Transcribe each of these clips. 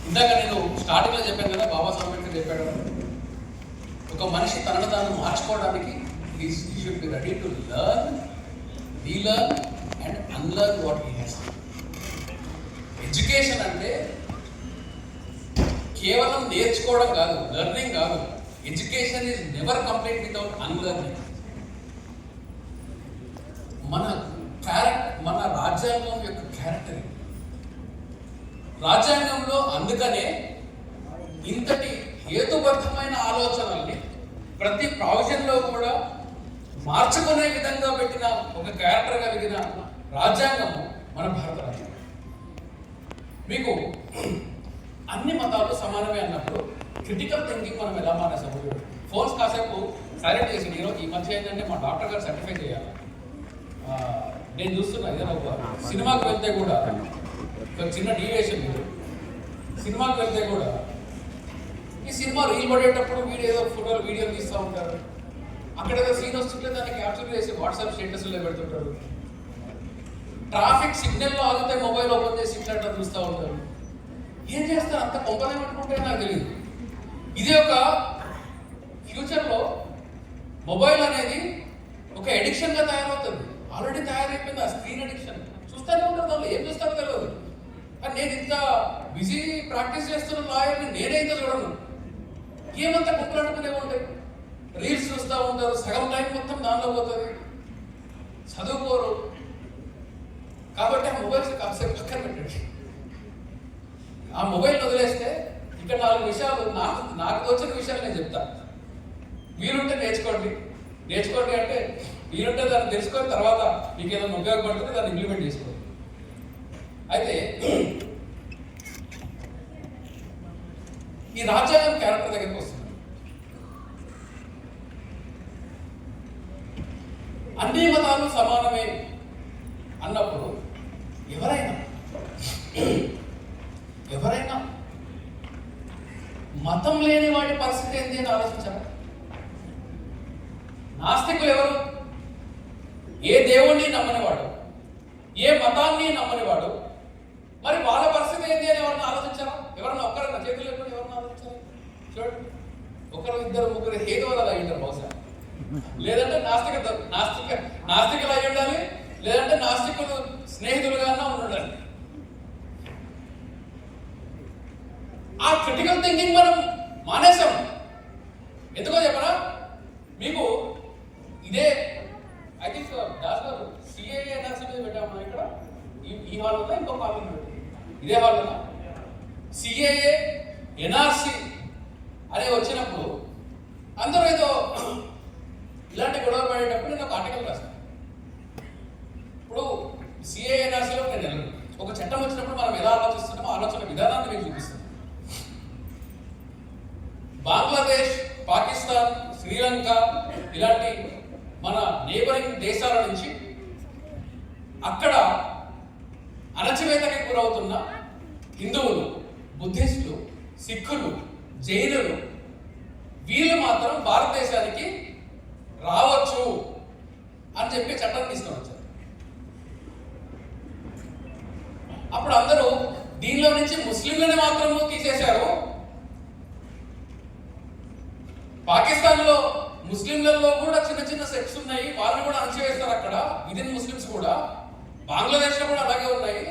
ఇందాక నేను స్టార్టింగ్లో చెప్పాను కదా, బాబాసాహెబ్ అంబేద్కర్ చెప్పాడు, ఒక మనిషి తనను తాను మార్చుకోవడానికి he should be ready to learn, relearn and unlearn what he has. Education అంటే కేవలం నేర్చుకోవడం కాదు, లెర్నింగ్ కాదు. Education is never complete without unlearning. మన రాజ్యాంగం యొక్క క్యారెక్టర్, రాజ్యాంగంలో అందుకనే ఇంతటి హేతుబద్ధమైన ఆలోచనల్ని ప్రతి ప్రావిజన్లో కూడా మార్చుకునే విధంగా పెట్టిన ఒక క్యారెక్టర్ కలిగిన రాజ్యాంగము మన భారత రాజ్యాంగం. మీకు అన్ని మతాలు సమానమే అన్నప్పుడు క్రిటికల్ థింకింగ్ మనం ఎలా మానేసాము? ఫోన్స్ కాసేపు సైలెంట్ చేసి ఈరోజు ఈ మధ్య ఏంటంటే మా డాక్టర్ గారు సర్టిఫై చేయాలి. నేను చూస్తున్నా ఏదైనా ఒక సినిమాకి వెళ్తే కూడా ఒక చిన్న డీవియేషన్, సినిమాకి వెళ్తే కూడా ఈ సినిమా రీల్ పడేటప్పుడు వీడియో ఏదో ఫోటోలు వీడియోలు తీస్తూ ఉంటారు. అక్కడ ఏదో సీన్ వస్తుంటే దాన్ని క్యాప్చర్ చేసి వాట్సాప్ స్టేటస్లో పెడుతుంటారు. ట్రాఫిక్ సిగ్నల్లో ఆగితే మొబైల్ ఓపెన్ చేసి ఇట్లా చూస్తూ ఉంటారు. ఏం చేస్తారు? అంత కొంపనే పెట్టుకుంటే నాకు తెలియదు. ఇది ఒక ఫ్యూచర్లో మొబైల్ అనేది ఒక ఎడిక్షన్గా తయారవుతుంది. ఆల్రెడీ తయారైపోయింది ఆ స్క్రీన్ ఎడిక్షన్. చూస్తూనే ఉంటారు, దానిలో ఏం చూస్తారో తెలియదు. కానీ నేను ఇంత బిజీ ప్రాక్టీస్ చేస్తున్న లాయర్ని నేనే ఇంత చూడను. ఏమంతా కుక్కలాడుకునే ఉంటాయి, రీల్స్ చూస్తూ ఉంటారు, సగం టైం మొత్తం దానిలో పోతుంది, చదువుకోరు. కాబట్టి ఆ మొబైల్స్ కాసేపు పక్కన పెట్టండి. ఆ మొబైల్ వదిలేస్తే ఇక్కడ 4 విషయాలు నాకు తోచిన విషయాలు నేను చెప్తాను. వీలుంటే నేర్చుకోండి అంటే వీలుంటే దాన్ని తెలుసుకొని తర్వాత మీకు ఏదైనా ఉపయోగపడుతుంది, దాన్ని ఇంప్లిమెంట్ చేసుకోండి. అయితే ఈ రాజ్యాంగం క్యారెక్టర్ దగ్గరికి వస్తుంది. అన్ని మతాలు సమానమే అన్నప్పుడు ఎవరైనా మతం లేని వాడి పరిస్థితి ఏంటి అని ఆలోచించారు. నాస్తికులు ఎవరు? ఏ దేవుణ్ణి నమ్మనివాడు, ఏ మతాన్ని నమ్మనివాడు. మరి వాళ్ళ పరిస్థితి ఏంటి అని ఎవరన్నా ఆలోచించారా? ఎవరన్నా ఒక్కరన్నా చేతులు లేకుండా ఎవరన్నా ఆలోచించారా? చూడండి, ఒకరు ఇద్దరు ముగ్గురు హేతువాదాలు అయి ఉంటారు బహుశా. లేదంటే నాస్తికులు అయి ఉండాలి, లేదంటే నాస్తికులు స్నేహితులుగా ఉండాలి. ఆ క్రిటికల్ థింకింగ్ మనం మానేసాం. ఎందుకో చెప్పరా మీకు? ఇదే ఐ థింక్ దాస్ గారు సిఏఏ ఎన్ఆర్సీ మీద పెట్టాము ఇక్కడ ఈ హాల్లో, ఇంకొక హాల్ ఇదే హాల్లో సిఏఏ ఎన్ఆర్సీ అనే వచ్చినప్పుడు అందరూ ఏదో ఇలాంటి గొడవ పడేటప్పుడు నేను ఒక ఆర్టికల్ రాశాను. ఇప్పుడు సిఏఏ ఎన్ఆర్సీలో నేను ఒక చట్టం వచ్చినప్పుడు మనం ఎలా ఆలోచిస్తున్నామో ఆలోచన విధానాన్ని మీకు చూపిస్తాను. బంగ్లాదేశ్, పాకిస్తాన్, శ్రీలంక ఇలాంటి మన నేబరింగ్ దేశాల నుంచి అక్కడ అణచివేతకి గురవుతున్న హిందువులు, బుద్ధిస్టులు, సిక్కులు, జైనులు వీళ్ళు మాత్రం భారతదేశానికి రావచ్చు అని చెప్పి చట్టం తీసుకొని వచ్చారు. అప్పుడు అందరూ దీనిలో నుంచి ముస్లింలని మాత్రము తీసేశారు. పాకిస్తాన్లో ముస్లింలలో కూడా చిన్న చిన్న సెక్ట్స్ ఉన్నాయి, వాళ్ళని కూడా అణచివేస్తారు అక్కడ విదిన్ ముస్లిమ్స్ కూడా. బంగ్లాదేశ్లో కూడా అలాగే ఉన్నాయి.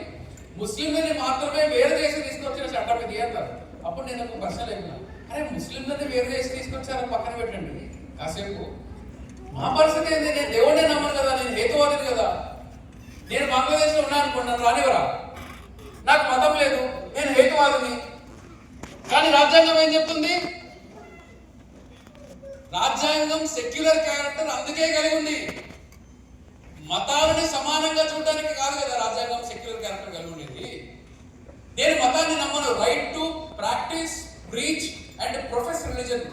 ముస్లింలని మాత్రమే వేరు చేసి తీసుకొచ్చిన చట్టం ఇది అంటారు. అప్పుడు నేను ఒక ప్రశ్న లేకున్నా, అరే ముస్లింలని వేరు చేసి తీసుకొచ్చారని పక్కన పెట్టండి కాసేపు. మా పరిస్థితి ఏంటి? నేను దేవుడే నమ్మను కదా, నేను హేతువాదిని కదా. నేను బంగ్లాదేశ్లో ఉన్నా అనుకోండి, నన్ను రానివరా? నాకు మతం లేదు, నేను హేతువాదిని. కానీ రాజ్యాంగం ఏం చెప్తుంది? రాజ్యాంగం సెక్యులర్ క్యారెక్టర్ అందుకే కలిగి ఉంది. మతాలని సమానంగా చూడడానికి కాదు కదా రాజ్యాంగం సెక్యులర్ క్యారెక్టర్ కలిగి ఉండేది. నేను మతాన్ని నమ్మను. Right to practice, preach and profess religion.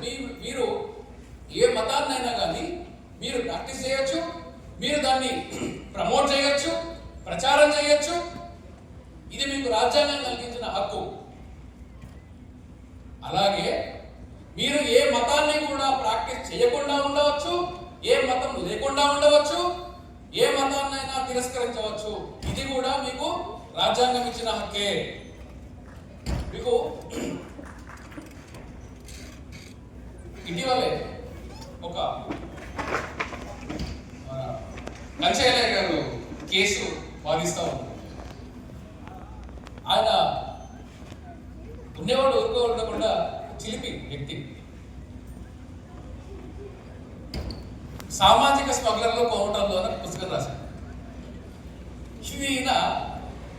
మీరు ఏ మతాన్నైనా కానీ మీరు ప్రాక్టీస్ చేయొచ్చు, మీరు దాన్ని ప్రమోట్ చేయొచ్చు, ప్రచారం చేయొచ్చు. ఇది మీకు రాజ్యాంగం కలిగించిన హక్కు. అలాగే మీరు ఏ మతాన్ని కూడా ప్రాక్టీస్ చేయకుండా ఉండవచ్చు, ఏ మతం లేకుండా ఉండవచ్చు, ఏ మతాన్నైనా తిరస్కరించవచ్చు. ఇది కూడా మీకు రాజ్యాంగం ఇచ్చిన హక్కే. మీకు ఉండేవాడు ఊరుకో ఉండకుండా చిలిపి వ్యక్తి. సామాజిక స్మగ్లర్లు కోవటంలో అనే పుస్తకం రాశాడు. ఇది ఈయన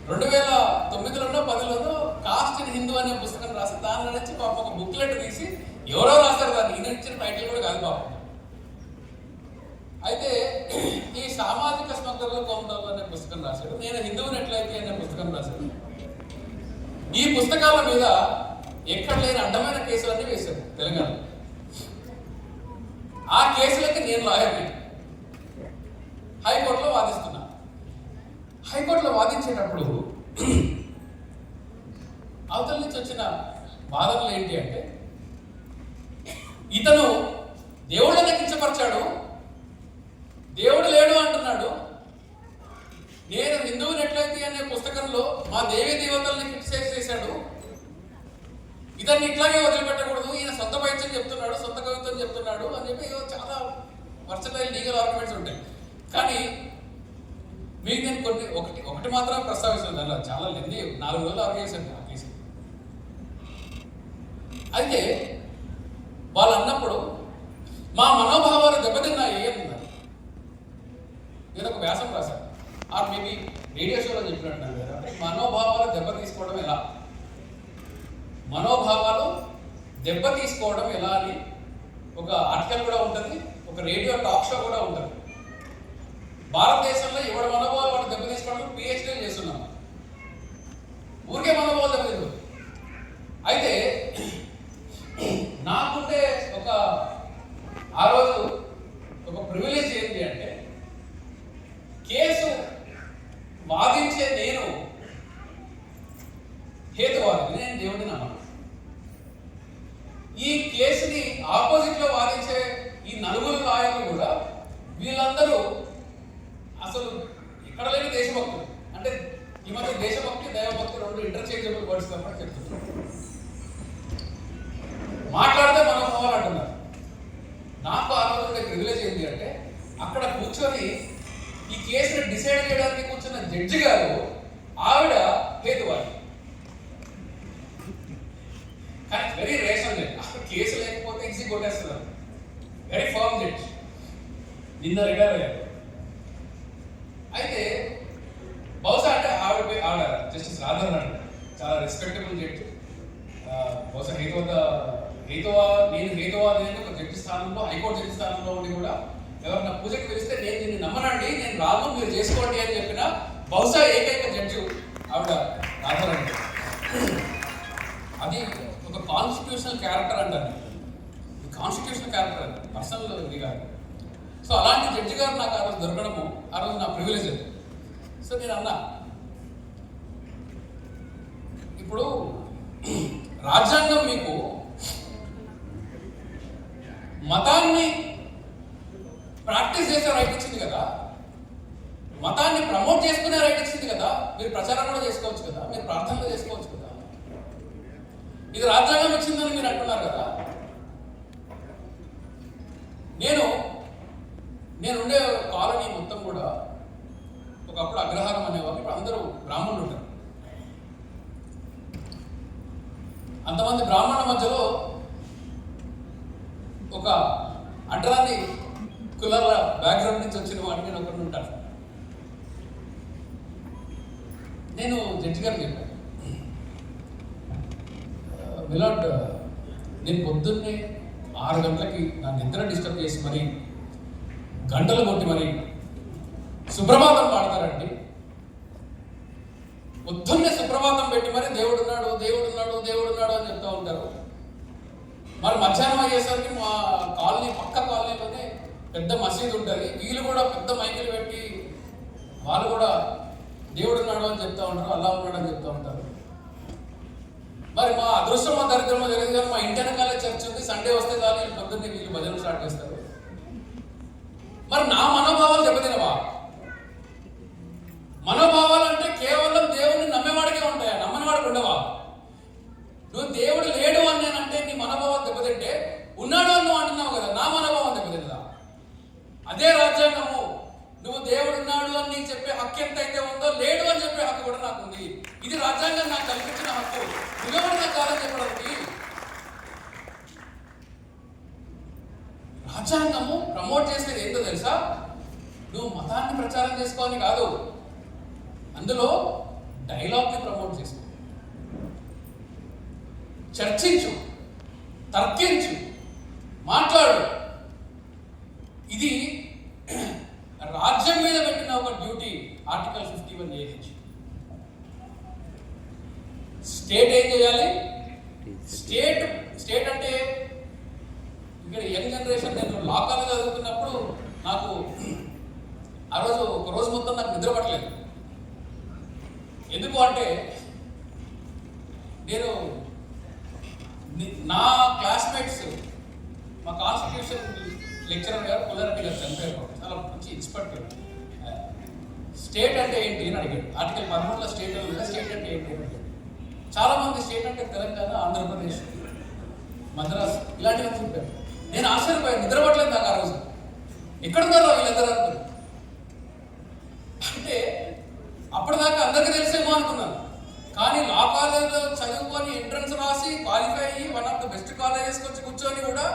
2009లోనో 10లోనో కాస్ట్ ఇన్ హిందూ అనే పుస్తకం రాసి దానిలో నుంచి పాపం ఒక బుక్లెట్ తీసి ఎవరో రాస్తారు దాన్ని, ఈయన ఇచ్చిన టైటిల్ కూడా కాదు పాపం. అయితే ఈ సామాజిక స్మగ్లర్లు కోవటంలో అనే పుస్తకం రాశాడు. నేను హిందువుని ఎట్లయితే అనే పుస్తకం రాశాడు. ఈ పుస్తకాల మీద ఎక్కడ లేని అడ్డమైన కేసులన్నీ వేశారు తెలంగాణ. ఆ కేసులకి నేను లాయర్ని హైకోర్టులో వాదిస్తున్నా. హైకోర్టులో వాదించేటప్పుడు అవతల నుంచి వచ్చిన వాదనలు ఏంటి అంటే, ఇతను దేవుళ్ళని కించపరిచాడు, దేవుడు లేడు అంటున్నాడు. నేను హిందువుని ఎట్లయితే అనే పుస్తకంలో మా దేవీ దేవతల్ని క్రిటిసైజ్ చేశాడు, ఇతన్ని ఇట్లాగే వదిలిపెట్టకూడదు, ఈయన సొంత పైత్యం చెప్తున్నాడు, సొంత కవిత్వం చెప్తున్నాడు అని చెప్పి చాలా వర్సటైల్ లీగల్ ఆర్గ్యుమెంట్స్ ఉంటాయి. కానీ మీకు నేను ఒకటి మాత్రం ప్రస్తావిస్తాను. దానిలో చాలా లెంది 4 రోజులు ఆర్గ్యూ చేశాను ఆ కేసు. అయితే వాళ్ళు అన్నప్పుడు మా మనోభావాలు దెబ్బతిన్నాయి అన్నారు. నేను ఒక వ్యాసం రాశాను, ఆర్ మేబీ రేడియో షోలో చెప్పినట్టున్నాను కదా, మనోభావాలు దెబ్బతీసుకోవడం ఎలా, మనోభావాలు దెబ్బతీసుకోవడం ఎలా అని ఒక ఆర్టికల్ కూడా ఉంటుంది, ఒక రేడియో టాక్ షో కూడా ఉంటుంది. భారతదేశంలో ఎవరి మనోభావాలు వాడు దెబ్బతీసుకోవడం పిహెచ్డీలు చేస్తున్నాం. ఊరికే మనోభావాలు దెబ్బతీసు. అయితే నాకుండే ఆ రోజు ఒక ప్రివిలేజ్ ఏంటి అంటే, కేసు వాదించే నేను హేతువాది, నేను దేవుడిని నమ్మను. ఈ కేసుని ఆపోజిట్ లో వాదించే ఈ 4 లాయర్లు కూడా వీళ్ళందరూ అసలు ఇక్కడ లేని దేశభక్తులు. అంటే ఈ మధ్య దేశభక్తి దైవభక్తి 2 ఇంటర్చేంజబుల్ వర్డ్స్ తప్ప చెప్తున్నారు. మాట్లాడితే మనోభావాలు అంటున్నారు. నాకు ఆ రోజు ఉండే ప్రివిలేజ్ ఏంటి అంటే, అక్కడ కూర్చొని ఈ కేసుని డిసైడ్ చేయడానికి కూర్చున్న జడ్జి గారు ఆవిడ హేతువాది. కానీ వెరీ రేషన్ జడ్జ్. అసలు కేసు లేకపోతే ఈజీ కొట్టేస్తున్నారు. Very firm judge. నిన్న రిటైర్ అయ్యారు. అయితే బహుశా అంటే ఆవిడ జస్టిస్ రాధారాణి చాలా రెస్పెక్టబుల్ జడ్జి. బహుశా నేను ఒక జడ్జి స్థానంలో, హైకోర్టు జడ్జి స్థానంలో ఉండి కూడా ఎవరన్నా పూజకి పిలిస్తే నేను దీన్ని నమ్మనండి, నేను రాను, మీరు చేసుకోండి అని చెప్పిన బహుశా ఏకైక జడ్జి ఆవిడ రాధారాణి. అది ఒక కాన్స్టిట్యూషనల్ క్యారెక్టర్ అంటారు. కాన్స్టిట్యూషనల్ క్యారెక్టర్ అది, పర్సనల్ ఇది కాదు. సో అలాంటి జడ్జి గారు నాకు ఆ రోజు దొరకడము, ఆ రోజు నా ప్రివిలేజ్ అది. సో నేను అన్నా, ఇప్పుడు రాజ్యాంగం మీకు మతాన్ని ప్రాక్టీస్ చేసే రైట్ ఇచ్చింది కదా, మతాన్ని ప్రమోట్ చేసుకునే రైట్ ఇచ్చింది కదా, మీరు ప్రచారం కూడా చేసుకోవచ్చు కదా, మీరు ప్రార్థనలు చేసుకోవచ్చు కదా. ఇది రాజ్యాంగం ఇచ్చిందని మీరు అంటున్నారు కదా. నేనుండే కాలనీ మొత్తం కూడా ఒకప్పుడు అగ్రహారం అనేవాళ్ళు, ఇప్పుడు అందరూ బ్రాహ్మణులు ఉంటారు. అంతమంది బ్రాహ్మణుల మధ్యలో ఒక అడ్రాని కులాల బ్యాక్గ్రౌండ్ నుంచి వచ్చిన వాడిని నేను ఒకరిని ఉంటాను. నేను జడ్జి గారు చెప్పాను, మిలాడ్ నేను పొద్దున్నే 6 గంటలకి నా నిద్ర డిస్టర్బ్ చేసి మరి గంటలు కొట్టి మరి సుప్రభాతం పాడతారండి. పొద్దున్నే సుప్రభాతం పెట్టి మరి దేవుడున్నాడు దేవుడున్నాడు దేవుడున్నాడు అని చెప్తూ ఉంటారు. మరి మధ్యాహ్నం అయ్యేసరికి మా కాలనీ, పక్క కాలనీలోనే పెద్ద మసీదు ఉంటుంది, వీళ్ళు కూడా పెద్ద మైకులు పెట్టి వాళ్ళు కూడా దేవుడున్నాడు అని చెప్తూ ఉంటారు, అల్లా ఉన్నాడు అని చెప్తూ ఉంటారు. మరి మా అదృష్టం, మా దరిద్రమో తెలియదు కానీ మా ఇంటి వెనకాల చర్చ్ ఉంది, సండే వస్తే కానీ పొద్దున్నే వీళ్ళు భజనలు స్టార్ట్ చేస్తారు. మరి నా మనోభావాలు దెబ్బతినవా? మనోభావాలు అంటే కేవలం దేవుడిని నమ్మేవాడికే ఉంటాయా, నమ్మని వాడికి ఉండవా? నువ్వు దేవుడు లేడు అని నేనంటే నీ మనోభావాలు దెబ్బతింటే, ఉన్నాడు అని నువ్వు అంటున్నావు కదా, నా మనోభావం దెబ్బతిందా? అదే రాజ్యాంగము. నువ్వు దేవుడు ఉన్నాడు అని నీకు చెప్పే హక్కు ఎంతైతే ఉందో, లేడు అని చెప్పే హక్కు కూడా నాకు ఉంది. ఇది రాజ్యాంగం నాకు కల్పించిన హక్కు. నువ్వెవరు నాకు కాదని చెప్పడం రాజ్యాంగము ప్రమోట్ చేసేది ఏంటో తెలుసా? నువ్వు మతాన్ని ప్రచారం చేసుకోవాలి కాదు, అందులో డైలాగ్ని ప్రమోట్ చేసుకో, చర్చించు, తర్కించు, మాట్లాడు. ఇది రాజ్యం మీద పెట్టిన ఒక డ్యూటీ. Article 51A. స్టేట్ ఏం చేయాలి? స్టేట్ అంటే ఇక్కడ యంగ్ జనరేషన్, నేను లా కాలేజ్ చదువుతున్నప్పుడు నాకు ఆ రోజు ఒక రోజు మొత్తం నాకు నిద్ర పట్టలేదు. ఎందుకు అంటే నేను నా క్లాస్మేట్స్, మా కాన్స్టిట్యూషన్ లెక్చరర్ గారు పుల్లారెడ్డి గారు చనిపోయారు, చాలా మంచి ఎక్స్పర్ట్. స్టేట్ అంటే ఏంటి అని అడిగాడు. ఆర్టికల్ 13లో స్టేట్ అంటే ఏంటి అని అడిగాడు. చాలా మంది స్టేట్ అంటే తెలంగాణ, ఆంధ్రప్రదేశ్, మద్రాస్ ఇలాంటివి చెప్పారు. నేను ఆశ్చర్యపోయాను, నిద్రపట్టలేదు నాకు ఆ రోజు. ఎక్కడున్నారో వీళ్ళందరూ అనుకున్నారు. అంటే అప్పటిదాకా అందరికీ తెలిసేమో అనుకున్నాను. కానీ లా కాలేజ్లో చదువుకొని ఎంట్రన్స్ రాసి క్వాలిఫై అయ్యి వన్ ఆఫ్ ద బెస్ట్ కాలేజెస్కి వచ్చి కూర్చొని కూడా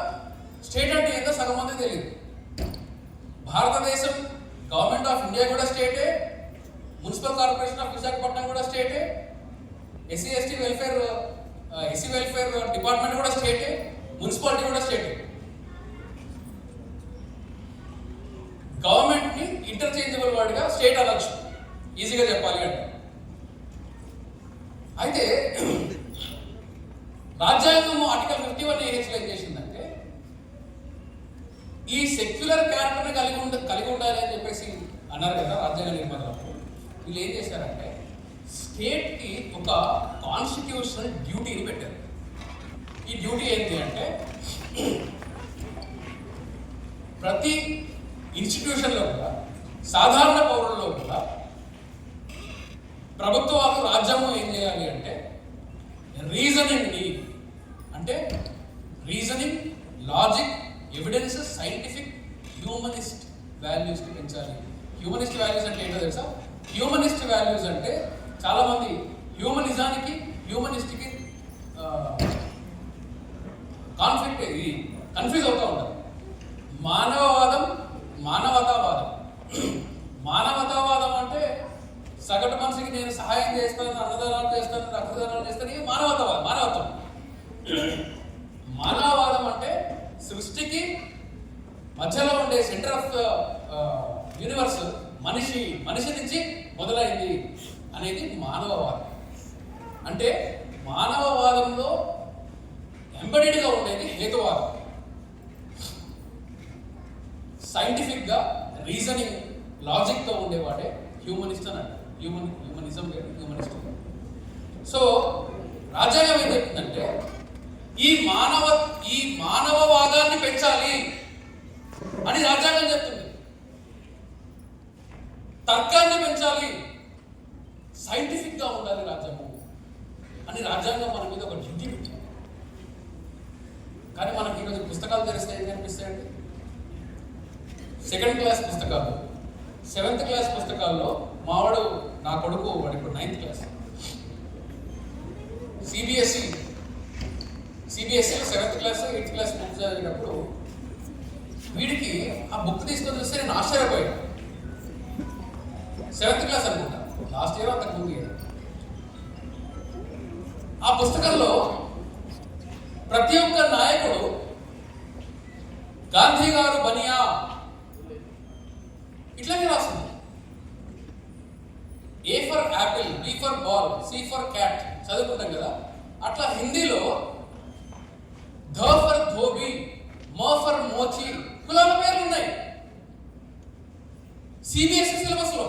స్టేట్ అంటే ఏందో సగం మంది తెలియదు. భారతదేశం గవర్నమెంట్ ఆఫ్ ఇండియా కూడా స్టేటే, మున్సిపల్ కార్పొరేషన్ ఆఫ్ విశాఖపట్నం కూడా స్టేటే, ఎస్సీ వెల్ఫేర్ డిపార్ట్మెంట్ కూడా స్టేటే, మున్సిపాలిటీ కూడా స్టేటే. గవర్నమెంట్ని ఇంటర్చేంజబుల్ వర్డ్గా స్టేట్ అనొచ్చు, ఈజీగా చెప్పాలి అంటే. అయితే రాజ్యాంగం ఆర్టికల్ 51A ఏం చేసిందంటే ఈ సెక్యులర్ క్యారెక్టర్ని కలిగి ఉండాలి అని చెప్పేసి అన్నారు కదా రాజ్యాంగ నిర్మాతలు. వీళ్ళు ఏం చేశారంటే స్టేట్కి ఒక కాన్స్టిట్యూషనల్ డ్యూటీని పెట్టారు. ఈ డ్యూటీ ఏంటి అంటే ప్రతి ఇన్స్టిట్యూషన్లో కూడా, సాధారణ పౌరుల్లో కూడా ప్రభుత్వాలు, రాజ్యాంగం ఏం చేయాలి అంటే reasoning, logic, evidence, scientific, humanist వాల్యూస్ని పెంచాలి. హ్యూమనిస్ట్ వాల్యూస్ అంటే ఏంటో తెలుసా? హ్యూమనిస్ట్ వాల్యూస్ అంటే చాలామంది హ్యూమనిజానికి, హ్యూమనిస్ట్కి కన్ఫ్యూజ్ అవుతూ ఉంటారు. మానవతావాదం అంటే సగటు మనిషికి నేను సహాయం చేస్తాను, అన్నదానాలు చేస్తాను, రక్తదానాలు చేస్తాను, ఇది మానవత్వం. మానవవాదం అంటే సృష్టికి మధ్యలో ఉండే సెంటర్ ఆఫ్ యూనివర్స్ మనిషి నుంచి మొదలైంది అనేది మానవవాదం. అంటే మానవవాదంలో ఎంబెడెడ్గా ఉండేది హేతువాదం. సైంటిఫిక్గా రీజనింగ్, లాజిక్తో ఉండేవాడే హ్యూమనిస్ట్ అని అంటారు. హ్యూమనిజం లేదు, హ్యూమనిస్ట్. సో రాజ్యాంగం ఏం చెప్తుందంటే ఈ మానవవాదాన్ని పెంచాలి అని రాజ్యాంగం చెప్తుంది. తర్కాన్ని పెంచాలి, సైంటిఫిక్గా ఉండాలి రాజ్యాంగం అని రాజ్యాంగం మన మీద ఒక డ్యూటీ పెట్టింది. కానీ మనకి ఈరోజు పుస్తకాలు తెరిస్తే ఏం కనిపిస్తాయండి? 2nd క్లాస్ పుస్తకాలు, 7th క్లాస్ పుస్తకాల్లో మావాడు, నా కొడుకు వాడు ఇప్పుడు 9th class, CBSE 7th class 8th class book చదివినప్పుడు వీడికి ఆ బుక్ తీసుకొని చూస్తే నేను ఆశ్చర్యపోయాను. 7th క్లాస్ అనుకుంటా, లాస్ట్ ఇయర్ అంతకు ముందు ఇయర్. ఆ పుస్తకంలో ప్రతి ఒక్క నాయకుడు గాంధీ గారు బనియా ఇట్లాగే రాస్తుంది. A for apple, B for ball, C for cat చదువుకుంటాం కదా. అట్లా హిందీలో ధ ఫర్ ధోబి, మ ఫర్ మోచి కులాల పేర్లు ఉన్నాయి సిబిఎస్ఈ సిలబస్ లో.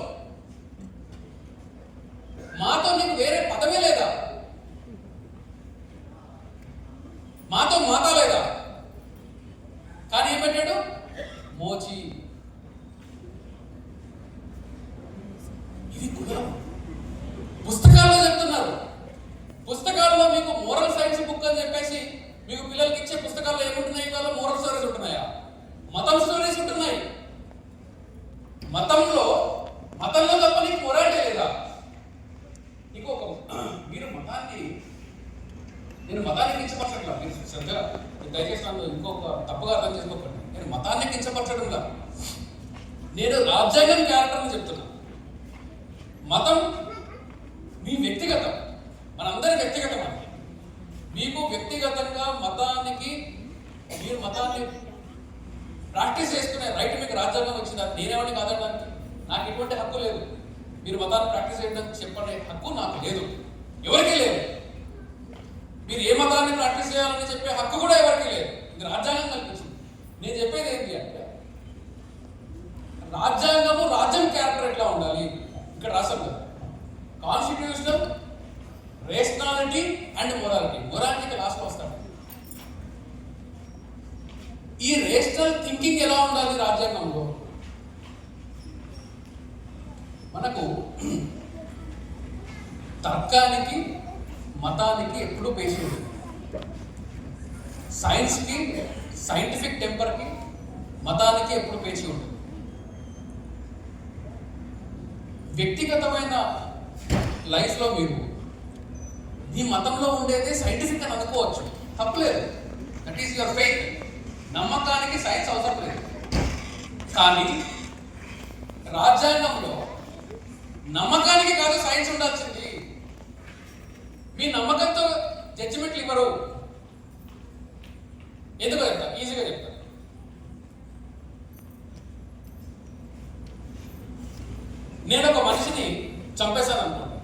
మాతో నీకు వేరే పదమే లేదా? మాతో మాతా లేదా? కానీ ఏం పెట్టాడు? మోచి. ఇది కులం. పుస్తకాల్లో చెప్తున్నారు. పుస్తకాల్లో మీకు మోరల్ సైన్స్ బుక్ అని చెప్పేసి మీకు పిల్లలకి ఇచ్చే పుస్తకాల్లో ఏముంటున్నాయి? వాళ్ళ మోరల్ స్టోరీస్ ఉంటున్నాయా? మతం స్టోరీస్ ఉంటున్నాయి. మతంలో తప్ప నీకు మొరాలిటీ లేదా? నీకు ఒక నేను మతాన్ని ఇచ్చపరచట్లా, మీరు శ్రద్ధగా దయచేసి నన్ను ఇంకొక తప్పుగా అర్థం చేసుకోకండి. నేను మతాన్ని కించపరచడంలా, నేను రాజ్యాంగం క్యారెక్టర్ని చెప్తున్నా. మతం మీ వ్యక్తిగతం, మనందరి వ్యక్తిగతం అది. మీకు వ్యక్తిగతంగా మతానికి, మీరు మతాన్ని ప్రాక్టీస్ చేసుకునే రైట్ మీకు రాజ్యాంగం వచ్చింది. నేనేమని కాదనడానికి నాకు ఎటువంటి హక్కు లేదు. మీరు మతాన్ని ప్రాక్టీస్ చేయడానికి చెప్పనే హక్కు నాకు లేదు, ఎవరికీ లేదు. మీరు ఏ మతాన్ని ప్రాక్టీస్ చేయాలని చెప్పే హక్కు కూడా ఎవరికీ లేదు. ఇది రాజ్యాంగం కల్పించింది. నేను చెప్పేది ఏంటి అంటే రాజ్యాంగము, రాజ్యం క్యారెక్టర్ ఎట్లా ఉండాలి ఇక్కడ రాశాం కదా. Constitutional, rationality and morality. మొరాలిటీకి లాస్ట్ వస్తాడు. ఈ రేషనల్ థింకింగ్ ఎలా ఉండాలి రాజ్యాంగంలో? మనకు తర్కానికి, మతానికి ఎప్పుడూ పేషి ఉంటుంది. సైన్స్కి, సైంటిఫిక్ టెంపర్కి, మతానికి ఎప్పుడు పేచి ఉంటుంది. వ్యక్తిగతమైన లైఫ్లో మీరు మీ మతంలో ఉండేదే సైంటిఫిక్ అని అనుకోవచ్చు, తప్పలేదు. That is your faith. నమ్మకానికి సైన్స్ అవసరం లేదు. కానీ రాజ్యాంగంలో నమ్మకానికి కాదు సైన్స్ ఉండాల్సింది. మీ నమ్మకంతో జడ్జిమెంట్లు ఇవ్వరు. ఎందుకో చెప్తా, ఈజీగా చెప్తా. నేను ఒక మనిషిని చంపేశాను అనుకోండి,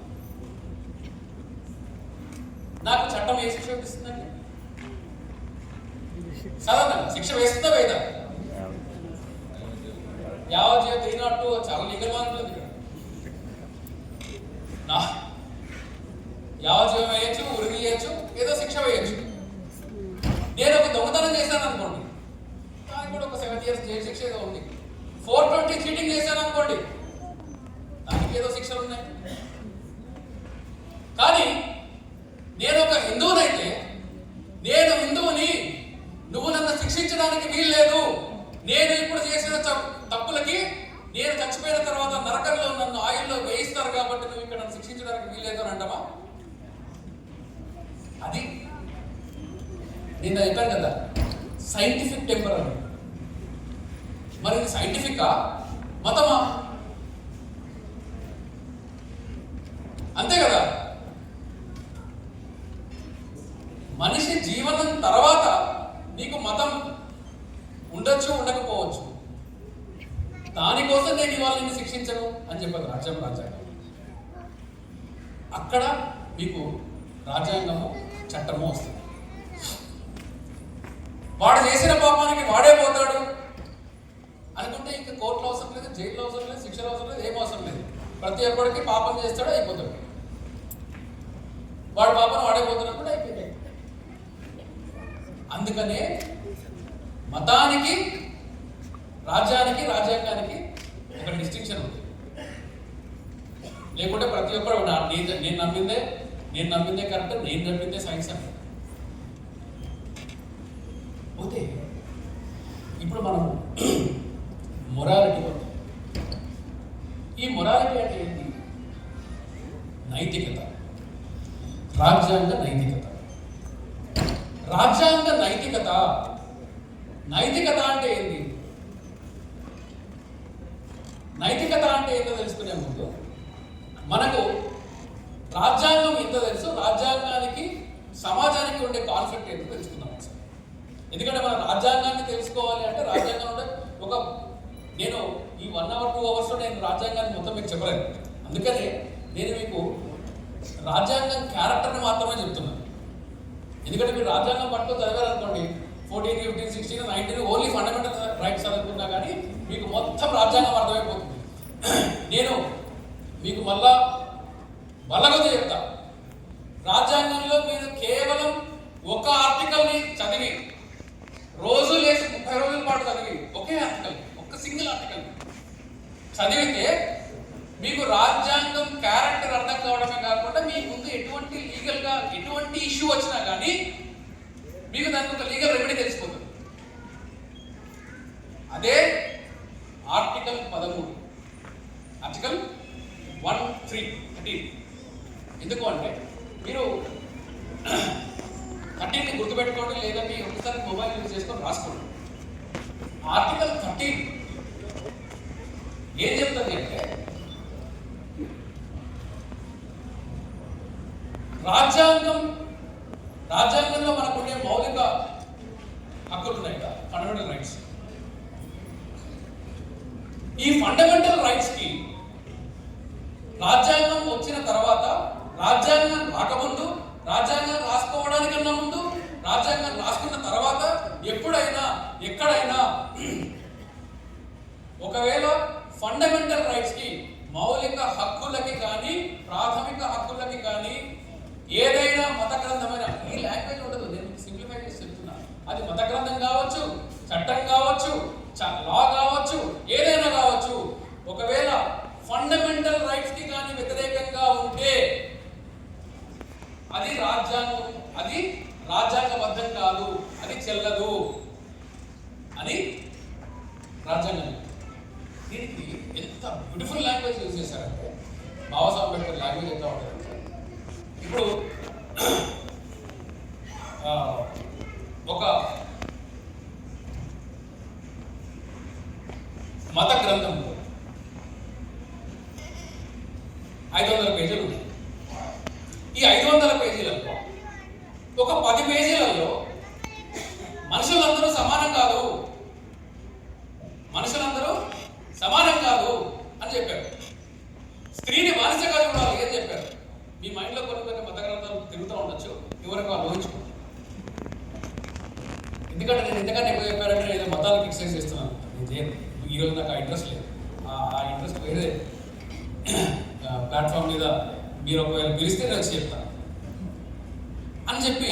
నాకు చట్టం ఏ శిక్ష విధిస్తుందండి? సాధారణంగా శిక్ష వేస్తుందా వేదా? యావజ్జీవ 302 చాలా లీగల్ మార్పులు ఇక్కడ. యావజ్జీవం వేయచ్చు, ఉరి వేయచ్చు, ఏదో శిక్ష వేయచ్చు. నేను ఒక దొంగతనం చేశాను అనుకోండి, దానికి కూడా ఒక 7 years జైలు శిక్ష ఏదో ఉంది. 420 చీటింగ్ చేశాను అనుకోండి, దానికి ఏదో శిక్షలు ఉన్నాయి. కానీ నేను ఒక హిందువునైతే, నేను హిందువుని, నువ్వు నన్ను శిక్షించడానికి వీల్లేదు. నేను ఇప్పుడు చేసిన తప్పులకి నేను చచ్చిపోయిన తర్వాత నరకంలో నన్ను ఆయిల్లో వేయిస్తారు కాబట్టి నువ్వు ఇక్కడ నన్ను శిక్షించడానికి వీల్లేదు అని అంటావా? అది నేను చెప్పాను కదా, సైంటిఫిక్ టెంపర్ అని. మరి ఇది సైంటిఫికా, మతమా? అంతే కదా. మనిషి జీవనం తర్వాత నీకు మతం ఉండొచ్చు, ఉండకపోవచ్చు. దానికోసం నేను ఇవాళ నిన్ను శిక్షించను అని చెప్పదు రాజ్యాంగం. అక్కడ మీకు రాజ్యాంగము, చట్టము వస్తుంది. వాడు చేసిన పాపానికి వాడే పోతాడు అనుకుంటే ఇంకా కోర్టులో అవసరం లేదు, జైల్లో అవసరం లేదు, శిక్షలు అవసరం లేదు, ఏం అవసరం లేదు. ప్రతి ఒక్కడికి పాపం చేస్తాడు, అయిపోతాడు. వాడు పాపం వాడే పోతున్నప్పుడు అయిపోయింది. అందుకనే మతానికి, రాజ్యానికి, రాజ్యాంగానికి ఒక డిస్టింక్షన్ ఉంది. లేకుంటే ప్రతి ఒక్కరు నేను నమ్మిందే కరెక్ట్, నేను నమ్మిందే సైన్స్ అని పోతే, ఇప్పుడు మనం మొరాలిటీ ఉంది. ఈ మొరాలిటీ అంటే ఏంటి? నైతికత, రాజ్యాంగ నైతికత. రాజ్యాంగ నైతికత, నైతికత అంటే ఏంటి? నైతికత అంటే ఏంటో తెలుసుకునే ముందు మనకు రాజ్యాంగం ఎంత తెలుసు, రాజ్యాంగానికి సమాజానికి ఉండే కాన్ఫ్లిక్ట్ ఏంటో తెలుసుకుందాం ఒకసారి. ఎందుకంటే మనం రాజ్యాంగాన్ని తెలుసుకోవాలి అంటే రాజ్యాంగం ఒక, నేను ఈ 1 hour 2 hours నేను రాజ్యాంగాన్ని మొత్తం మీకు చెప్పలేను. అందుకనే నేను మీకు రాజ్యాంగం క్యారెక్టర్ని మాత్రమే చెప్తున్నాను. ఎందుకంటే మీరు రాజ్యాంగం పట్టుకొని చదివారనుకోండి, 14, 15, 16, 19 ఓన్లీ ఫండమెంటల్ రైట్స్ చదువుకున్నా కానీ మీకు మొత్తం రాజ్యాంగం అర్థమైపోతుంది. నేను మీకు మళ్ళా బల్లగొద్దు చెప్తా. రాజ్యాంగంలో మీరు కేవలం ఒక ఆర్టికల్ని చదివి, రోజు లేచి 30 రోజుల పాటు చదివి, ఒకే ఆర్టికల్, ఒక సింగిల్ ఆర్టికల్ చదివితే మీకు రాజ్యాంగం క్యారెక్టర్ అర్థం కావడమే కాకుండా మీ ముందు ఎటువంటి లీగల్గా ఎటువంటి ఇష్యూ వచ్చినా కానీ మీకు దానికి ఒక లీగల్ రెమెడీ తెలిసిపోతుంది. అదే ఆర్టికల్ 13, ఆర్టికల్ 1(3)(13). ఎందుకు అంటే మీరు 13ని గుర్తుపెట్టుకోండి, లేదంటే ఒకసారి మొబైల్ యూజ్ చేసుకొని రాసుకోండి. ఆర్టికల్ 13 ఏం చెప్తుంది అంటే రాజ్యాంగంలో మనకుండే మౌలిక హక్కులు ఉన్నాయి కదా, ఫండమెంటల్ రైట్స్. ఈ ఫండమెంటల్ రైట్స్ కి రాజ్యాంగం వచ్చిన తర్వాత, రాజ్యాంగం రాకముందు, రాజ్యాంగం రాసుకోవడానికన్నా ముందు, రాజ్యాంగం రాసుకున్న తర్వాత ఎప్పుడైనా ఎక్కడైనా ఒకవేళ ఫండమెంటల్ రైట్స్ కి, మౌలిక హక్కులకి కానీ ప్రాథమిక హక్కులకి కానీ ఏదైనా మత గ్రంథమైన, ఈ లాంగ్వేజ్ ఉండదు, నేను సింప్లిఫై చేసి చెప్తున్నా, అది మత గ్రంథం కావచ్చు, చట్టం కావచ్చు, లా కావచ్చు, ఏదైనా కావచ్చు, ఒకవేళ ఫండమెంటల్ రైట్స్ కి కానీ వ్యతిరేకంగా ఉంటే అది రాజ్యాంగబద్ధం కాదు, అది చెల్లదు అని రాజ్యాంగం. దీనికి ఎంత బ్యూటిఫుల్ లాంగ్వేజ్ యూజ్ చేశారంటే, బాబాసాహెబ్ అంబేద్కర్ లాంగ్వేజ్ ఎంత ఉంటుందంటే, ఇప్పుడు ఒక మత గ్రంథంలో 500 పేజీలు ఉన్నాయి. ఈ 500 పేజీలలో ఒక 10 పేజీలలో మనుషులందరూ సమానం కాదు అని చెప్పారు. స్త్రీని బానిసగా చూడాలి అని చెప్పారు. మీ మైండ్లో కొన్ని మత గ్రంథాలు తిరుగుతూ ఉండొచ్చు, ఎవరికి వాళ్ళు ఊహించుకో. ఎందుకంటే నేను ఎందుకంటే ఎక్కువ చెప్పారంటే నేను మతాలు క్రిటిసైజ్ చేస్తున్నాను. నేను చేయను, ఈరోజు నాకు ఆ ఇంట్రెస్ట్ లేదు. ఆ ఇంట్రెస్ట్ వేరే ప్లాట్ఫామ్ మీద మీరు ఒకవేళ పిలిస్తే నేను వచ్చి చెప్తాను అని చెప్పి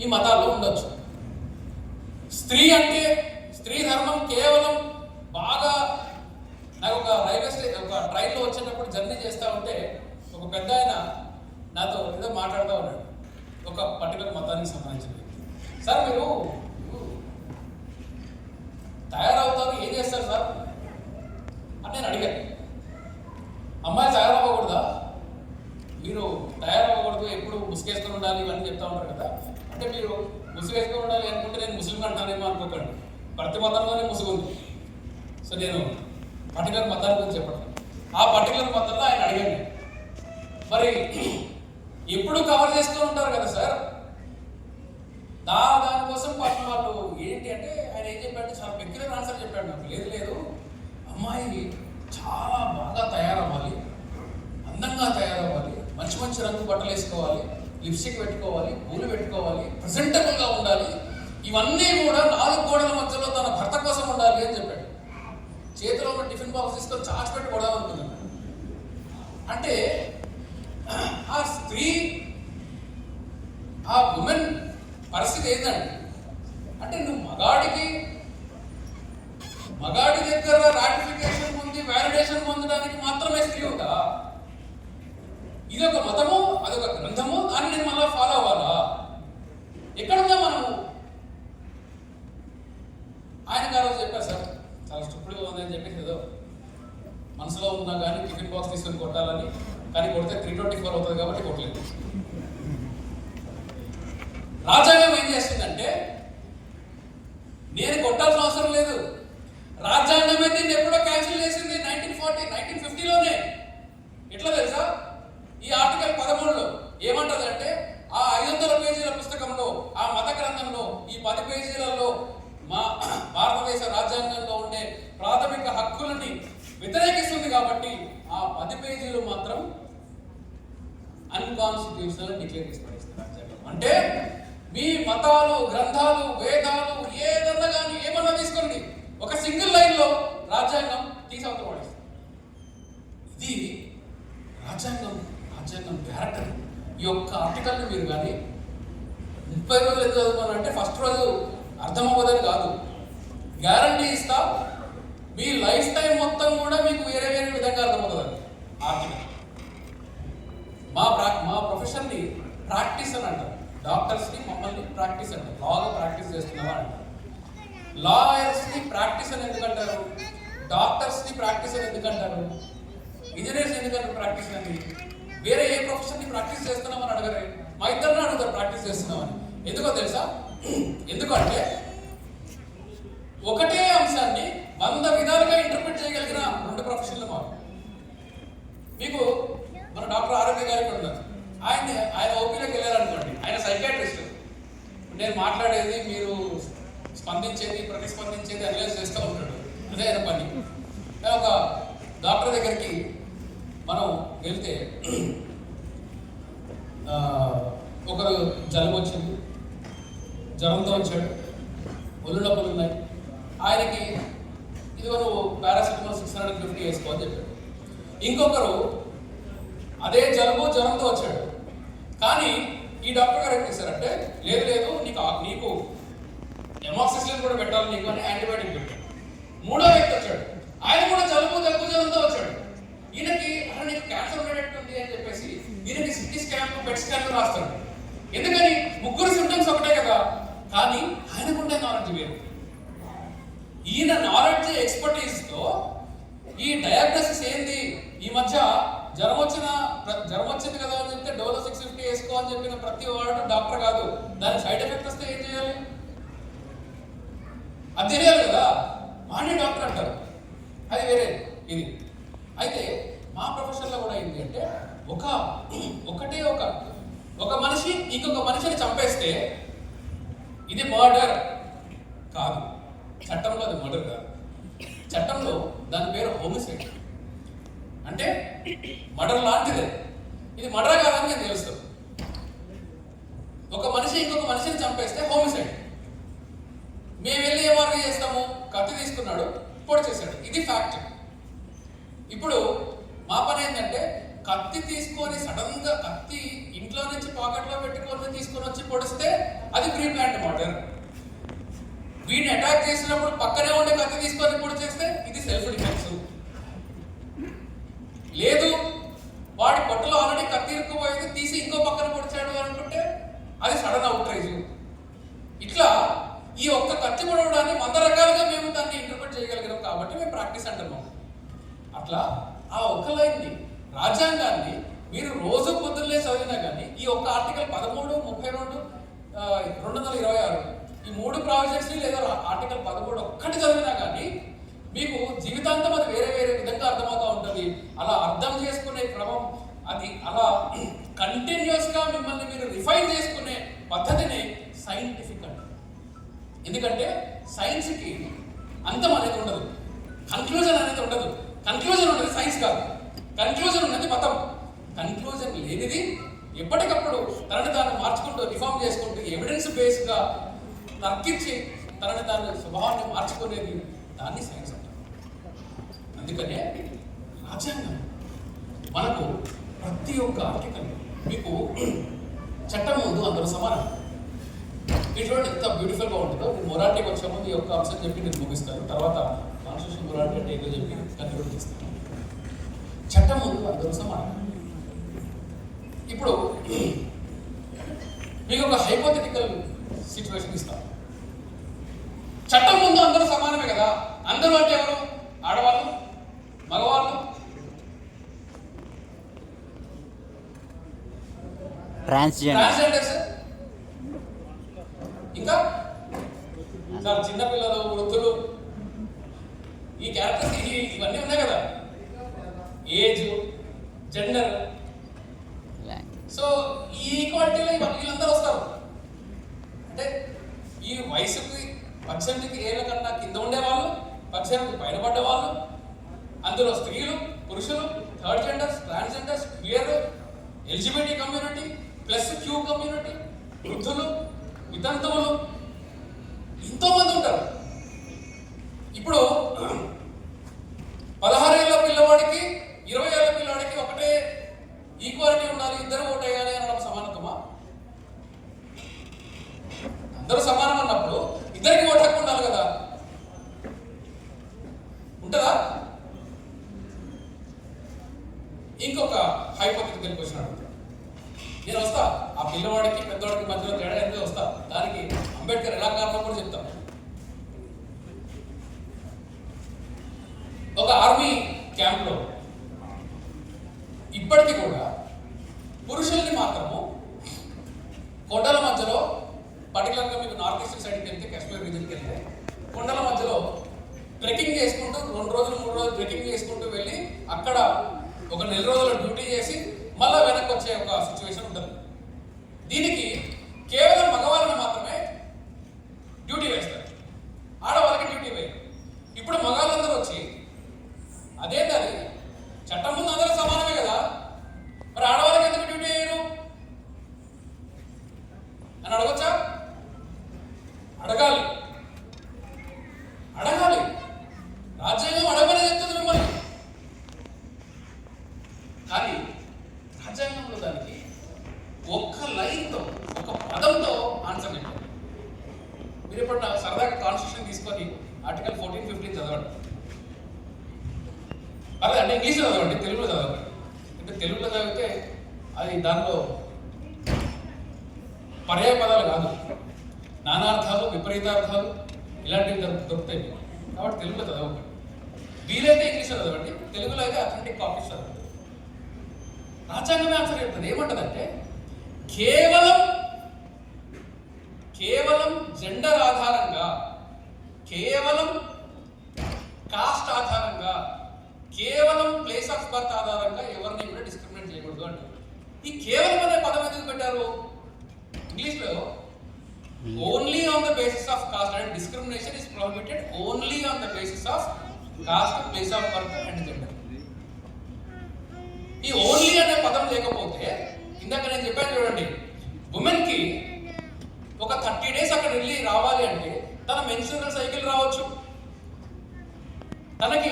ఈ మతాల్లో ఉండొచ్చు. స్త్రీ అంటే, స్త్రీ ధర్మం కేవలం బాగా, నాకు ఒక ఒక ట్రైన్లో వచ్చేటప్పుడు జర్నీ చేస్తూ ఉంటే ఒక పెద్ద ఆయన నాతో ఏదో మాట్లాడుతూ ఉన్నాడు, ఒక పర్టికులర్ మతానికి సంబంధించింది. సార్ మీరు తయారవుతారు, ఏం చేస్తారు సార్ అని నేను అడిగాను. అమ్మాయి తయారవ్వకూడదా, మీరు తయారవ్వకూడదు, ఎప్పుడు ముసుగేసుకొని ఉండాలి ఇవన్నీ చెప్తా ఉంటారు కదా, అంటే మీరు ముసుగేసుకొని ఉండాలి అనుకుంటే నేను ముస్లిం అంటానేమో అనుకోకండి, ప్రతి మతంలోనే ముసుగు ఉంది. సో నేను పర్టికులర్ మతాల గురించి చెప్పడం, ఆ పర్టికులర్ మతంలో ఆయన అడిగాను, మరి ఎప్పుడు కవర్ చేస్తూ ఉంటారు కదా సార్, దానికోసం పాపం వాళ్ళు ఏంటి అంటే, ఆయన ఏం చెప్పాడు, చాలా పెక్యులర్ ఆన్సర్ చెప్పాడు నాకు. లేదు అమ్మాయి చాలా బాగా తయారవ్వాలి, అందంగా తయారవ్వాలి, మంచి రంగు బట్టలు వేసుకోవాలి, లిప్స్టిక్ పెట్టుకోవాలి, పూలు పెట్టుకోవాలి, ప్రెజెంటబుల్గా ఉండాలి, ఇవన్నీ కూడా 4 గోడల మధ్యలో తన భర్త కోసం ఉండాలి అని చెప్పాడు. చేతిలో ఉన్న టిఫిన్ బాక్స్ తీసుకొని చాచి పెట్టి కొడాలనుకున్నాను. అంటే ఆ స్త్రీ, ఆ ఉమెన్ పరిస్థితి ఏంటంటే, అంటే నువ్వు మగాడి దగ్గర రాటిఫికేషన్ పొంది వ్యాలిడేషన్ పొందడానికి మాత్రమే స్త్రీ ఉందా? ఇదొక మతము, అదొక గ్రంథము, దాన్ని నేను మళ్ళీ ఫాలో అవ్వాలా? ఎక్కడున్నా మనము? ఆయన గారు చెప్పారు సార్, చాలా స్టూపిడ్గా ఉందని చెప్పేసి ఏదో మనసులో ఉన్నా కానీ టిఫిన్ బాక్స్ తీసుకొని కొట్టాలని, కానీ కొడితే 324 అవుతుంది కాబట్టి కొట్టలేదు. రాజ్యాంగం ఏం చేస్తుందంటే, నేను కొట్టాల్సిన అవసరం లేదు, రాజ్యాంగమే దీన్ని ఎప్పుడో క్యాన్సిల్ చేసింది 1950లోనే. ఎట్లా తెలుసా? ఈ ఆర్టికల్ 13లో ఏమంటదంటే, ఆ 500 పేజీల పుస్తకంలో, ఆ మత గ్రంథంలో ఈ 10 పేజీలలో మా భారతదేశ రాజ్యాంగంలో ఉండే ప్రాథమిక హక్కులని వ్యతిరేకిస్తుంది కాబట్టి ఆ 10 పేజీలు మాత్రం అన్కాన్స్టిట్యూషనల్ డిక్లేర్ చేసి పడేస్తారు. అంటే మీ మతాలు, గ్రంథాలు, వేదాలు ఏదన్నా కానీ ఏమన్నా తీసుకోండి, ఒక సింగిల్ లైన్లో రాజ్యాంగం తీసవతల పడేస్తారు. ఇది రాజ్యాంగం క్యారెక్టర్. ఈ యొక్క ఆర్టికల్ని మీరు కానీ 30 రోజులు ఎందుకు చదువుకోవాలంటే, ఫస్ట్ రోజు అర్థమవ్వదని కాదు, గ్యారంటీ ఇస్తా, మీ లైఫ్ టైం మొత్తం కూడా మీకు వేరే విధంగా అర్థమవుతుంది ఆర్టికల్. మా ప్రొఫెషన్ని ప్రాక్టీస్ అని అంటారు. డాక్టర్స్ని మమ్మల్ని ప్రాక్టీస్ అంటారు, లాగా ప్రాక్టీస్ చేస్తున్నావా అంటారు. లాయర్స్ని ప్రాక్టీస్ అని ఎందుకంటారు, డాక్టర్స్ని ప్రాక్టీస్ అని ఎందుకంటారు, ఇంజనీర్స్ ఎందుకంటారు ప్రాక్టీస్ అని? వేరే ఏ ప్రొఫెషన్ని ప్రాక్టీస్ చేస్తున్నామని అడగరే, మా ఇద్దరిని అడుగుతారు ప్రాక్టీస్ చేస్తున్నామని. ఎందుకో తెలుసా? ఎందుకంటే ఒకటే అంశాన్ని 100 విధాలుగా ఇంటర్ప్రిట్ చేయగలిగిన 2 ప్రొఫెషన్లు మాకు. మీకు మన డాక్టర్ ఆరోగ్య గారు ఉన్నారు, ఆయన ఓపీలోకి వెళ్ళారనుకోండి, ఆయన సైకాట్రిస్ట్. నేను మాట్లాడేది మీరు స్పందించేది ప్రతిస్పందించేది అనలైజ్ చేస్తూ ఉంటాడు, అదే ఆయన పని. ఒక డాక్టర్ దగ్గరికి మనం వెళ్తే ఒకరు జలుబు వచ్చింది, జ్వరంతో వచ్చాడు, ఒళ్ళు నొప్పులు ఉన్నాయి, ఆయనకి ఇదిగో నువ్వు పారాసిటమాల్ 650 వేసుకో అని చెప్పాడు. ఇంకొకరు అదే జలుబు జ్వరంతో వచ్చాడు, కానీ ఈ డాక్టర్ గారు ఏం చేశారంటే లేదు లేదు నీకు ఎమాక్సిసిలిన్ కూడా పెట్టాలి నీకు అని యాంటీబయాటిక్ పెట్టాడు. మూడో వ్యక్తి వచ్చాడు, ఆయన కూడా జలుబు జ్వరంతో వచ్చాడు. ఈయనకి నీకు క్యాన్సర్ ఉండేటట్టుంది అని చెప్పేసి ఈయనకి సిటీ స్కాన్ పెట్ స్కాన్ రాస్తాడు. ఎందుకని ముగ్గురు సిమ్టమ్స్ ఒకటే కదా, కానీ ఆయనకుండే నాలెడ్జ్ వేరు. ఈయన నాలెడ్జ్ ఎక్స్పర్టీస్తో ఈ డయాగ్నోసిస్ ఏంది, ఈ మధ్య జ్వరం వచ్చింది కదా అని చెప్తే డోలో 650 వేసుకో అని చెప్పిన ప్రతి వాడు డాక్టర్ కాదు. దాని సైడ్ ఎఫెక్ట్ వస్తే ఏం చేయాలి, అది తెలియాలి కదా, వాడిని డాక్టర్ అంటారు, అది వేరే ఇది. అయితే మా ప్రొఫెషన్లో కూడా ఏంటి అంటే ఒక మనిషి ఇంకొక మనిషిని చంపేస్తే ఇది మర్డర్ కాదు, చట్టంలో అది మర్డర్ కాదు. చట్టంలో దాని పేరు హోమిసైడ్, అంటే మర్డర్ లాంటిదే. ఇది మర్డర్ కాదని నేను తెలుస్తాను. ఒక మనిషి ఇంకొక మనిషిని చంపేస్తే హోమిసైడ్. మేము వెళ్ళి ఏ మార్గం చేస్తాము, కత్తి తీసుకున్నాడు పొడి చేశాడు, ఇది ఫ్యాక్ట్. ఇప్పుడు మా పని ఏంటంటే కత్తి తీసుకొని సడన్ గా కత్తి ఇంట్లో నుంచి పాకెట్లో పెట్టుకొని తీసుకొని వచ్చి పొడిస్తే అది ప్రీ ప్లాన్డ్ మర్డర్. వీడిని అటాక్ చేసినప్పుడు పక్కనే ఉండే కత్తి తీసుకొని పొడి చేస్తే ఇది సెల్ఫ్ డిఫెన్స్. లేదు వాడి పొట్టలో ఆల్రెడీ కత్తి ఇరుక్కుపోయింది తీసి ఇంకో పక్కన పొడిచాడు అనుకుంటే అది సడన్ అవుట్రైజ్. ఇట్లా ఈ ఒక్క కత్తి పొడవడాన్ని 100 రకాలుగా మేము దాన్ని ఇంటర్ప్రిట్ చేయగలిగాం కాబట్టి మేము ప్రాక్టీస్ అంటున్నాం. అట్లా ఆ ఒక్క లైన్ని రాజ్యాంగాన్ని మీరు రోజు పొద్దున్నే చదివినా కానీ ఈ ఒక్క ఆర్టికల్ 13, 32, 226 ఈ 3 ప్రావిజన్స్ లేదా ఆర్టికల్ 13 ఒక్కటి చదివినా కానీ మీకు జీవితాంతం అది వేరే వేరే విధంగా అర్థమవుతూ ఉంటుంది. అలా అర్థం చేసుకునే క్రమం అది అలా కంటిన్యూస్గా మిమ్మల్ని మీరు రిఫైన్ చేసుకునే పద్ధతిని సైంటిఫిక్ అంటారు. ఎందుకంటే సైన్స్కి అంతం అనేది ఉండదు, కన్క్లూజన్ అనేది ఉండదు. కన్క్లూజన్ ఉన్నది సైన్స్ కాదు, కన్క్లూజన్ ఉన్నది మతం. కన్క్లూజన్ లేనిది ఎప్పటికప్పుడు తనని తాను మార్చుకుంటూ రిఫార్మ్ చేసుకుంటూ ఎవిడెన్స్ బేస్గా తర్కించి తనని తాను స్వభావాన్ని మార్చుకునేది దాన్ని సైన్స్ అంటారు. అందుకనే రాజ్యాంగం మనకు ప్రతి ఒక్క ఆర్టికల్ మీకు చట్టం ముందు అందరూ సమానం. ఇటువంటి ఎంత బ్యూటిఫుల్గా ఉంటుందో. నేను మొరాలిటీకి వచ్చే ముందు ఈ ఒక్క అంశం చెప్పి నేను ముగిస్తాను, తర్వాత కాన్స్టిట్యూషన్ మొరాలిటీ అంటే ఏదో చెప్పి కన్క్లూడ్ చేస్తాను. చట్టం ముందు అందరూ సమానం. ఇప్పుడు మీకు ఒక హైపోథెటికల్ సిచ్యువేషన్ ఇస్తాను. చట్టం ముందు అందరూ సమానమే కదా. అందరూ అంటే ఎవరు? ఆడవాళ్ళు, మగవాళ్ళు, ట్రాన్స్జెండర్స్, ఇంకా సార్ చిన్నపిల్లలు, వృద్ధులు, ఈ క్యారెక్టర్స్ ఇవన్నీ ఉన్నాయి కదా. ఏజ్, జెండర్, సో ఈ ఈక్వాలిటీలో వీళ్ళందరూ వస్తారు. అంటే ఈ వయసుకి 18 ఏళ్ళ కన్నా కింద ఉండేవాళ్ళు, 18 పైన పడ్డ వాళ్ళు, అందులో స్త్రీలు, పురుషులు, third genders, transgenders, queer, LGBT community, plus Q community, వృద్ధులు, వితంతువులు, ఎంతోమంది ఉంటారు. ఇప్పుడు 16 ఏళ్ళ పిల్లవాడికి 20 ఏళ్ళ పిల్లవాడికి ఒకటే ఈక్వాలిటీ ఉండాలి, ఇద్దరు ఓటు వేయాలి అనడం సమానత్వమా? అందరూ సమానం అన్నప్పుడు ఇద్దరికి ఓటు హక్కు ఉండాలి కదా, ఉంటుందా? ఇంకొక హైపోథెటికల్ క్వశ్చన్ అడుగుతాను నేను. వస్తా ఆ పిల్లవాడికి పెద్దవాడికి మధ్యలో తేడా ఎంత వస్తా, దానికి అంబేద్కర్ ఎలా కారణం కూడా చెప్తాం. ఒక ఆర్మీ క్యాంప్లో ఇప్పటికీ కూడా పురుషుల్ని మాత్రము కొండల మధ్యలో, పర్టికులర్గా మీకు నార్త్ ఈస్ట్ సైడ్కి వెళ్తే, కాశ్మీర్ రీజన్కి వెళ్తే కొండల మధ్యలో ట్రెక్కింగ్ చేసుకుంటూ 2 రోజులు 3 రోజులు ట్రెక్కింగ్ చేసుకుంటూ వెళ్ళి అక్కడ ఒక 4 రోజుల డ్యూటీ చేసి మళ్ళీ వెనక్కి వచ్చే ఒక సిచ్యువేషన్ ఉంటుంది. దీనికి కేవలం మగవాళ్ళని మాత్రమే డ్యూటీ వేస్తారు, ఆడవాళ్ళకి డ్యూటీ వేయరు. ఇప్పుడు మగవాళ్ళందరూ వచ్చి అదేంటది చట్టం ముందు అందరూ సమానమే కదా, మరి ఆడవాళ్ళకి ఎందుకు డ్యూటీ వేయరు అని అడగొచ్చా? అడగాలి. రాజ్యాంగం అడగనే చెప్తుంది మిమ్మల్ని. కానీ రాజ్యాంగంలో దానికి ఒక్క లైన్తో, ఒక పదంతో ఆన్సర్ చెప్పారు. మీరు ఎప్పుడన్నా సరదాగా కాన్స్టిట్యూషన్ తీసుకొని ఆర్టికల్ 14, 15 చదవండి. అదే అంటే ఇంగ్లీష్లో చదవండి, తెలుగులో చదవండి. అంటే తెలుగులో చదివితే అది దానిలో పర్యాయ పదాలు కాదు, నానార్థాలు, విపరీతార్థాలు ఇలాంటివి దొరుకుతాయి. కాబట్టి తెలుగులో చదవండి. వీలైతే ఇంగ్లీష్లో చదవండి, తెలుగులో అయితే అథెంటిక్ కాపీస్ చదవండి. రాజ్యాంగమే ఆన్సర్ చెప్తుంది. ఏమంటుందంటే కేవలం జెండర్ ఆధారంగా, కేవలం కాస్ట్ ఆధారంగా, కేవలం ప్లేస్ ఆఫ్ బర్త్ ఆధారంగా ఎవరిని కూడా డిస్క్రిమినేట్ చేయకూడదు అంటారు. ఈ కేవలం అనే పదం ఎందుకు పెట్టారు ఇంగ్లీష్లో? Only on the basis of cost, and discrimination is prohibited only on the basis of cost, place of birth and gender. ఈ ఓన్లీ అనే పదం లేకపోతే, ఇందాక నేను చెప్పాను చూడండి, ఉమెన్ కి ఒక 30 days అక్కడ వెళ్ళి రావాలి అంటే తన మెన్స్ట్రువల్ సైకిల్ రావచ్చు, తనకి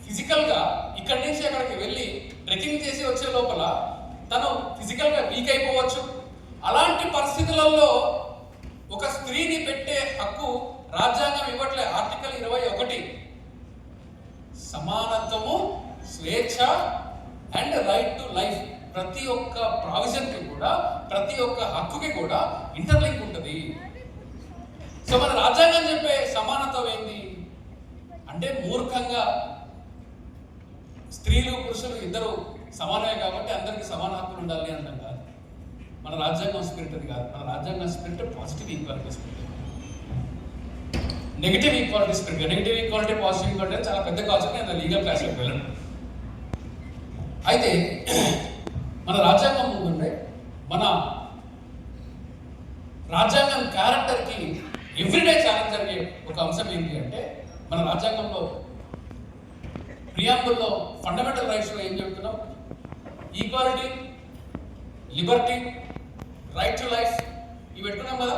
ఫిజికల్ గా ఇక్కడి నుంచి అక్కడికి వెళ్ళి ట్రెక్కింగ్ చేసి వచ్చే లోపల తను ఫిజికల్ గా వీక్ అయిపోవచ్చు. అలాంటి పరిస్థితులలో ఒక స్త్రీని పెట్టే హక్కు రాజ్యాంగం ఇవ్వట్లే. ఆర్టికల్ 21 సమానత్వము, స్వేచ్ఛ అండ్ రైట్ టు లైఫ్, ప్రతి ఒక్క ప్రావిజన్కి కూడా, ప్రతి ఒక్క హక్కుకి కూడా ఇంటర్లింక్ ఉంటుంది. సో మన రాజ్యాంగం చెప్పే సమానత్వం ఏంటి అంటే, మూర్ఖంగా స్త్రీలు పురుషులు ఇద్దరు సమానమే కాబట్టి అందరికీ సమాన హక్కులు ఉండాలి అంటాం కాదు. మన రాజ్యాంగం స్పిరిట్ అది కాదు. మన రాజ్యాంగం spirit positive equality spirit, negative equality spirit. Negative equality, positive equality చాలా పెద్ద కాన్సెప్ట్. నేను లీగల్ క్లాస్లోకి వెళ్ళను. అయితే మన రాజ్యాంగం ముందుండే మన రాజ్యాంగం క్యారెక్టర్కి ఎవ్రీడే ఛాలెంజ్ జరిగే ఒక అంశం ఏంటి అంటే, మన రాజ్యాంగంలో ప్రియాంబుల్లో ఫండమెంటల్ రైట్స్లో ఏం చెప్తున్నాం? Equality, Liberty, right to life ఇవి పెట్టుకున్నాం కదా.